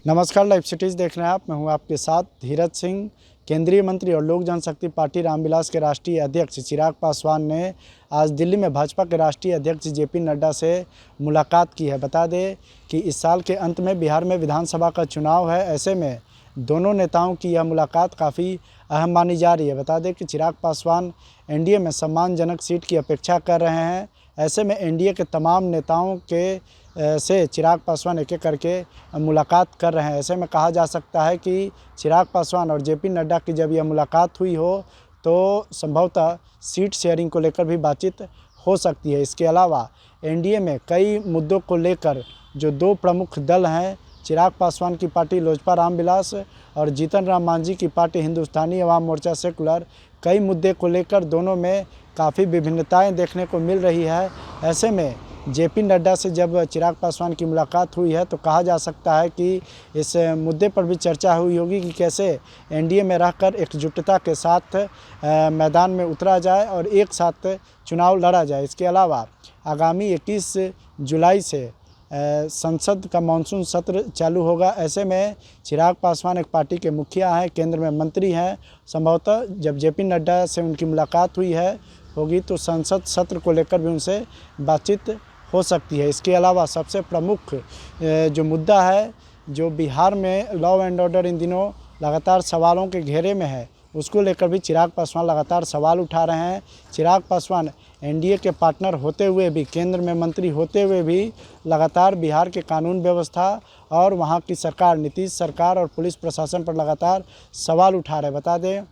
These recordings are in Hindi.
नमस्कार, लाइव सिटीज़ देख रहे हैं आप। मैं हूं आपके साथ धीरज सिंह। केंद्रीय मंत्री और लोक जनशक्ति पार्टी रामविलास के राष्ट्रीय अध्यक्ष चिराग पासवान ने आज दिल्ली में भाजपा के राष्ट्रीय अध्यक्ष जेपी नड्डा से मुलाकात की है। बता दें कि इस साल के अंत में बिहार में विधानसभा का चुनाव है। ऐसे में दोनों नेताओं की यह मुलाकात काफ़ी अहम मानी जा रही है। बता दें कि चिराग पासवान एनडीए में सम्मानजनक सीट की अपेक्षा कर रहे हैं। ऐसे में एनडीए के तमाम नेताओं के से चिराग पासवान एक एक करके मुलाकात कर रहे हैं। ऐसे में कहा जा सकता है कि चिराग पासवान और जेपी नड्डा की जब यह मुलाकात हुई हो तो संभवतः सीट शेयरिंग को लेकर भी बातचीत हो सकती है। इसके अलावा एनडीए में कई मुद्दों को लेकर जो दो प्रमुख दल हैं, चिराग पासवान की पार्टी लोजपा रामविलास और जीतन राम मांझी की पार्टी हिंदुस्तानी अवाम मोर्चा सेकुलर, कई मुद्दे को लेकर दोनों में काफ़ी विभिन्नताएं देखने को मिल रही है। ऐसे में जेपी नड्डा से जब चिराग पासवान की मुलाकात हुई है तो कहा जा सकता है कि इस मुद्दे पर भी चर्चा हुई होगी कि कैसे एनडीए में रहकर एकजुटता के साथ मैदान में उतरा जाए और एक साथ चुनाव लड़ा जाए। इसके अलावा आगामी 21 जुलाई से संसद का मानसून सत्र चालू होगा। ऐसे में चिराग पासवान एक पार्टी के मुखिया हैं, केंद्र में मंत्री हैं। संभवतः जब जेपी नड्डा से उनकी मुलाकात होगी तो संसद सत्र को लेकर भी उनसे बातचीत हो सकती है। इसके अलावा सबसे प्रमुख जो मुद्दा है, जो बिहार में लॉ एंड ऑर्डर इन दिनों लगातार सवालों के घेरे में है, उसको लेकर भी चिराग पासवान लगातार सवाल उठा रहे हैं। चिराग पासवान एनडीए के पार्टनर होते हुए भी, केंद्र में मंत्री होते हुए भी लगातार बिहार के कानून व्यवस्था और वहाँ की सरकार, नीतीश सरकार और पुलिस प्रशासन पर लगातार सवाल उठा रहे हैं। बता दें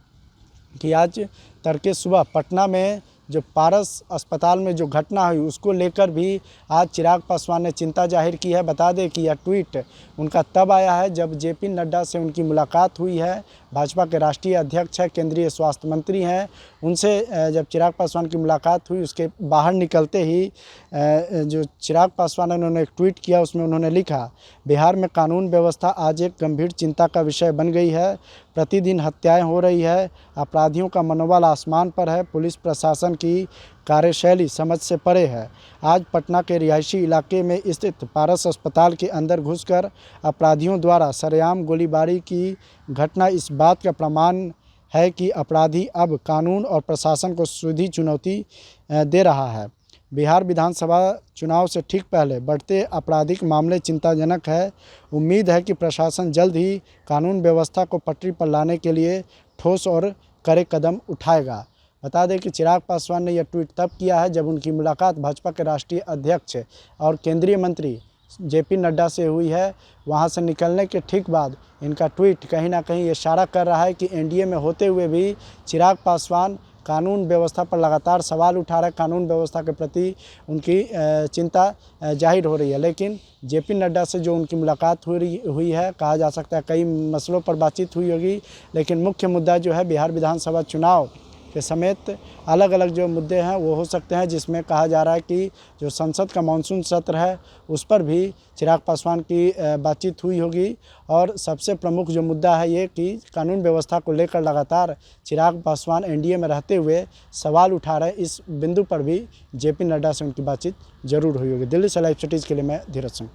कि आज तड़के सुबह पटना में जो पारस अस्पताल में जो घटना हुई उसको लेकर भी आज चिराग पासवान ने चिंता जाहिर की है। बता दें कि यह ट्वीट उनका तब आया है जब जेपी नड्डा से उनकी मुलाकात हुई है। भाजपा के राष्ट्रीय अध्यक्ष है, केंद्रीय स्वास्थ्य मंत्री हैं। उनसे जब चिराग पासवान की मुलाकात हुई उसके बाहर निकलते ही जो चिराग पासवान उन्होंने एक ट्वीट किया, उसमें उन्होंने लिखा, बिहार में कानून व्यवस्था आज एक गंभीर चिंता का विषय बन गई है। प्रतिदिन हत्याएं हो रही है, अपराधियों का मनोबल आसमान पर है, पुलिस प्रशासन की कार्यशैली समझ से परे है। आज पटना के रिहायशी इलाके में स्थित पारस अस्पताल के अंदर घुसकर अपराधियों द्वारा सरेआम गोलीबारी की घटना इस बात का प्रमाण है कि अपराधी अब कानून और प्रशासन को सीधी चुनौती दे रहा है। बिहार विधानसभा चुनाव से ठीक पहले बढ़ते आपराधिक मामले चिंताजनक है। उम्मीद है कि प्रशासन जल्द ही कानून व्यवस्था को पटरी पर लाने के लिए ठोस और कड़े कदम उठाएगा। बता दें कि चिराग पासवान ने यह ट्वीट तब किया है जब उनकी मुलाकात भाजपा के राष्ट्रीय अध्यक्ष और केंद्रीय मंत्री जेपी नड्डा से हुई है। वहां से निकलने के ठीक बाद इनका ट्वीट कहीं ना कहीं ये इशारा कर रहा है कि एनडीए में होते हुए भी चिराग पासवान कानून व्यवस्था पर लगातार सवाल उठा रहे, कानून व्यवस्था के प्रति उनकी चिंता जाहिर हो रही है। लेकिन जेपी नड्डा से जो उनकी मुलाकात हुई है, कहा जा सकता है कई मसलों पर बातचीत हुई होगी, लेकिन मुख्य मुद्दा जो है बिहार विधानसभा चुनाव के समेत अलग अलग जो मुद्दे हैं वो हो सकते हैं, जिसमें कहा जा रहा है कि जो संसद का मानसून सत्र है उस पर भी चिराग पासवान की बातचीत हुई होगी। और सबसे प्रमुख जो मुद्दा है ये कि कानून व्यवस्था को लेकर लगातार चिराग पासवान एनडीए में रहते हुए सवाल उठा रहे, इस बिंदु पर भी जेपी नड्डा से उनकी बातचीत जरूर हुई होगी। दिल्ली से लाइव सिटीज़ के लिए मैं धीरज सिंह।